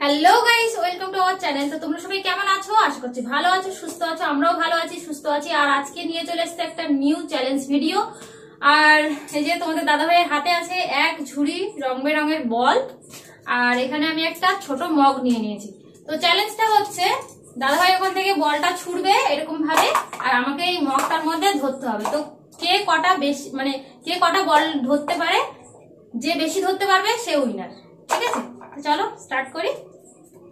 Hello guys, welcome to our channel. তো তোমরা সবাই কেমন আছো? আশা করছি ভালো আছো, সুস্থ আছো। আমরাও ভালো আছি, সুস্থ আছি। আর আজকে নিয়ে চলে এসেছে একটা নিউ চ্যালেঞ্জ ভিডিও। আর এই যে তোমাদের দাদা ভাইয়ের হাতে আছে এক ঝুড়ি রং বেরঙের বল, আর এখানে আমি একটা ছোট মগ নিয়ে নিয়েছি। তো চ্যালেঞ্জটা হচ্ছে, দাদা ভাই ওখান থেকে বলটা ছুড়বে এরকম ভাবে, আর আমাকে এই মগটার মধ্যে ধরতে হবে। তো কে কটা বেশি, মানে কে কটা বল ধরতে পারে, যে বেশি ধরতে পারবে সে উইনার। ঠিক আছে, চলো স্টার্ট করি।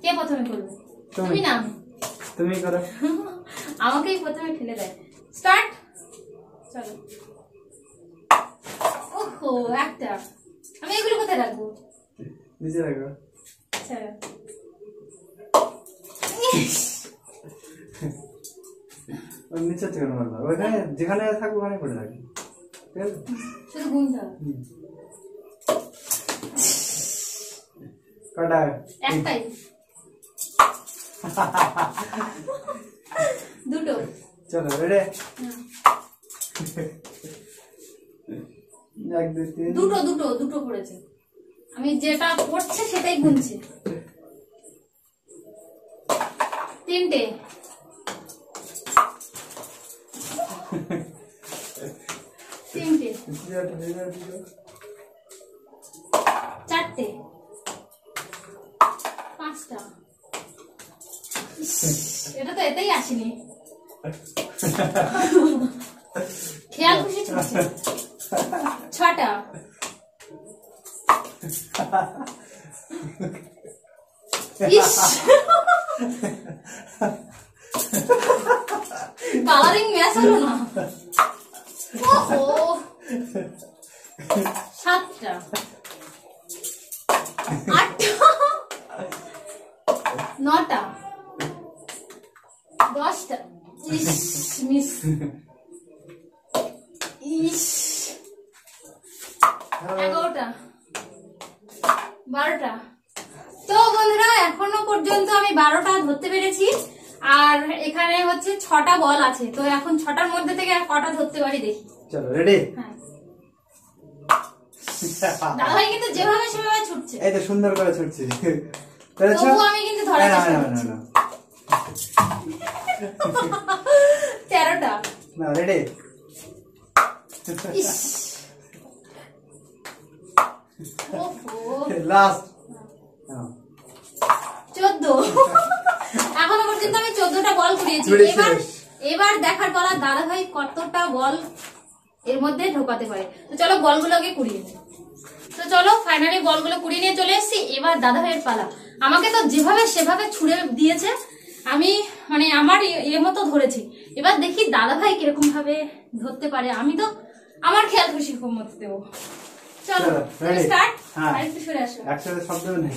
কে প্রথমে করবে? তুমি না আমি? তুমি করো। আমাকেই প্রথমে ঠেলে দেয়। স্টার্ট। চলো। ওহো, একটা। আমি এগুলো কোথায় রাখবো? নিচে রাখো। আচ্ছা, নিচে থেকে মারবা, ওখানে যেখানে থাকবো ওখানে পড়ে থাকবে। ঠিক আছে, শুধু গুনতে হবে। কটা? একটাই। দুটো। চলো রেডি। এক দুই তিন। দুটো দুটো দুটো পড়েছে। আমি যেটা পড়ছে সেটাই গুনছি। তিনটে। তিনটে। চারটে। পাঁচটা। এটা তো এতেই আসেনি। খেয়াল খুশি ছুটছে। ছটা। ইস, কালারিং ম্যাচ হলো না। ওহো, সাতটা। আটটা। নটা। দশটা। ইস, মিস। ইস, 11টা। 12টা। তো বন্ধুরা, এখনো পর্যন্ত আমি 12টা ধরতে পেরেছি। আর এখানে হচ্ছে 6টা বল আছে। তো এখন 6টার মধ্যে থেকে আর কটা ধরতে পারি দেখি। চলো রেডি। হ্যাঁ, দাদাই কিন্তু যেভাবে সেভাবে ছুটছে। এই তো সুন্দর করে ছুটছি। পেরেছো? তবু আমি কিন্তু ধরার চেষ্টা করছি। না 13টা। না রেডি। ইস, ওহো, লাস্ট। 14। এখনো পর্যন্ত আমি 14টা বল কুড়িয়েছি। এবার দেখার পালা দাদা ভাই কতটা বল এর মধ্যে ঢোকাতে পারে। তো চলো বলগুলোকে কুড়িয়ে নিই। তো চলো ফাইনালি বলগুলো কুড়িয়ে নিয়ে চলে এসেছি। এবার দাদা ভাইয়ের পালা। আমাকে তো যেভাবে সেভাবে ছুড়ে দিয়েছে, আমি মানে আমার মতো ধরেছি। এবার দেখি দাদা ভাই কিরকম ভাবে ধরতে পারে। আমি তো আমার খেয়াল খুশি মতো দেবো। চলো স্টার্ট। আরেকটু সরে আসো। একসাথে শব্দ নেই।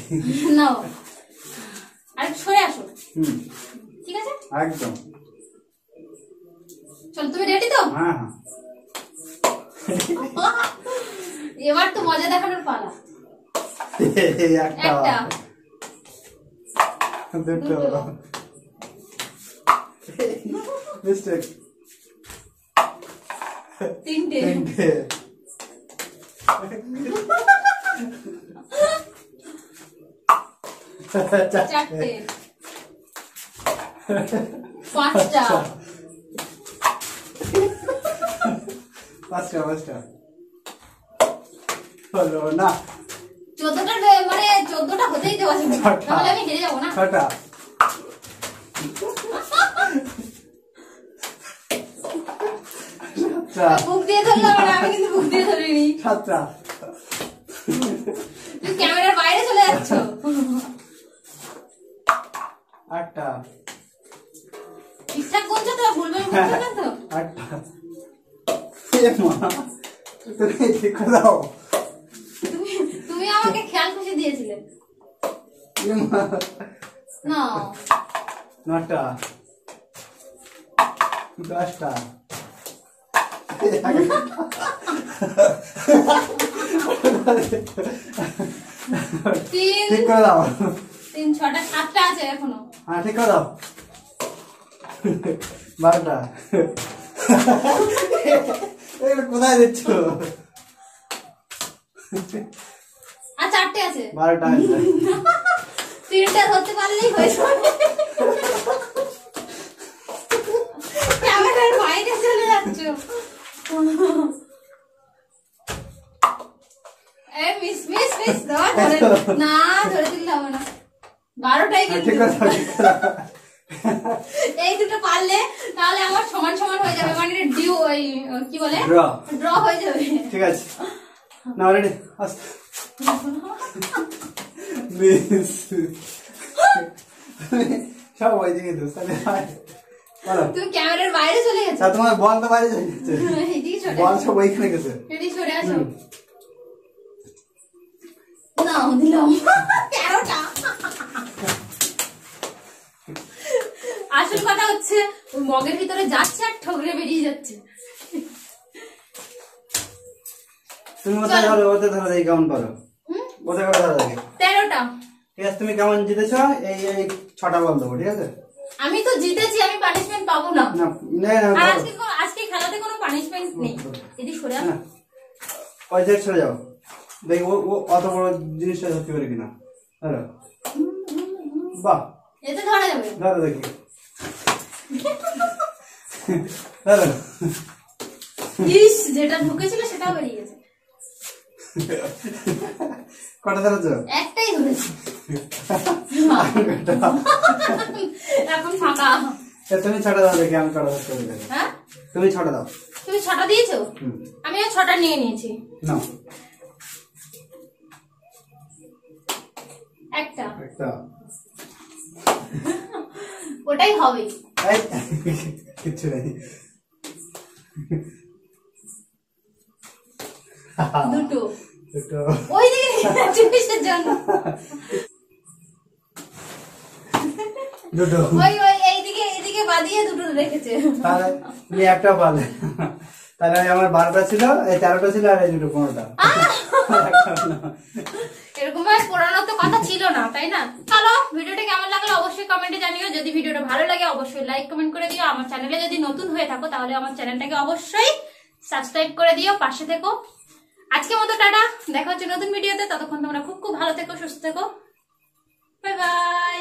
না, আরেকটু সরে আসো। ঠিক আছে, একদম। চল, তুমি রেডি তো? হ্যাঁ। এবার তো মজা দেখানোর পালা। একটা। দুটো। মিস্টেক। তিনটে। চারটে। পাঁচটা। পাঁচটা হলো না। 14টা, মানে 14টা হতেই দেওয়া যাবে না, তাহলে আমি হেরে যাবো না। 6টা। বুক দিয়ে ধরলাম না, আমি কিন্তু বুক দিয়ে ধরিনি। 7টা। তুই ক্যামেরার বাইরে চলে যাচ্ছ। 8টা। ঠিকঠাক বলছো তো? ভুলভাল বলছো না তো? 8টা। তুমি ঠিক দাও। তুমি আমাকে খেয়াল খুশি দিয়েছিলে না। 9টা। 10টা। 3 ঠিক করে দাও। 3 6টা 7টা আছে এখনো। হ্যাঁ ঠিক করে দাও। 12টা। কোথায় দিচ্ছ? আর 4টে আছে। 12টা আছে। 3টে এটা ধরতে পারলেই হয়ে যাবে। ক্যামেরার বাইরে চলে যাচ্ছ। মিস মিস মিস না ধরে দিলে হবে না। 12টাই কিন্তু এই দুটো পারলে তাহলে আমার সমান সমান হয়ে যাবে, মানে ডিউ ওই কি বলে ড্র হয়ে যাবে। ঠিক আছে না রেডি আস্তে মিস সব ওই দিকে দোস্ত তুমি ক্যামেরার বাইরে চলে গেছো। তোমার বল তো বাইরে চলে গেছে, এইদিকে সরে বল সব ওইখানে গেছে। রেডি সরে আসো। নাও দিলাম 13টা। আসল কথা হচ্ছে ওই মগের ভিতরে যাচ্ছে আর ঠগরে বেরিয়ে যাচ্ছে। তুমি ওটা ধরো, ওটা ধরো এই কেমন পারো, ওটা করে ধরো দেখি। 13টা। ঠিক আছে তুমি কেমন জিতেছো, এই এই 6টা বল দেবো। ঠিক আছে আমি তো জিতেছি, আমি পানিশমেন্ট পাবো না। না আর আজকে খেলাতে কোনো পানিশমেন্ট নেই। এদিকে সরে আসো। ওই সাইড সরে যাও, দেখি ও অত বড় জিনিসটা ধরতে পারে কিনা। ধরো বাহ, এতে ধরা যাবে। ধরো দেখি ধরো। ইস, যেটা ঢুকেছিল সেটাও বেরিয়ে গেছে। কটা ধরেছো? একটাই ধরেছি। এখন ফাঁকা। তুমি 6টা দাও দেখি, আমি 6টা ধরতে পারি। হ্যাঁ তুমি 6টা দাও। তুমি 6টা দিয়েছো, আমিও 6টা নিয়ে নিয়েছি। নাও একটা একটা, ওটাই হবে। কিচ্ছু নেই। দুটো দুটো ওই দিকে চিপিসের জন্য। দুটো ওই এইদিকে বাদিয়ে দুটো রেখেছে। তাহলে তুমি একটা পারলে, তাহলে আমার 12টা ছিল, এই 13টা ছিল, আর এই দুটো 15টা। এরকম ভাবে পড়ানোর তো কথা ছিল না, তাই না? চলো, ভিডিওটা কেমন লাগলো অবশ্যই কমেন্টে জানিও। যদি ভিডিওটা ভালো লাগে অবশ্যই লাইক কমেন্ট করে দিও। আমার চ্যানেলে যদি নতুন হয়ে থাকো তাহলে আমার চ্যানেলটাকে অবশ্যই সাবস্ক্রাইব করে দিও, পাশে থেকো। আজকের মতো টাটা, দেখা হচ্ছে নতুন ভিডিওতে। ততক্ষণ তোমরা খুব খুব ভালো থেকো, সুস্থ থেকো। Bye bye.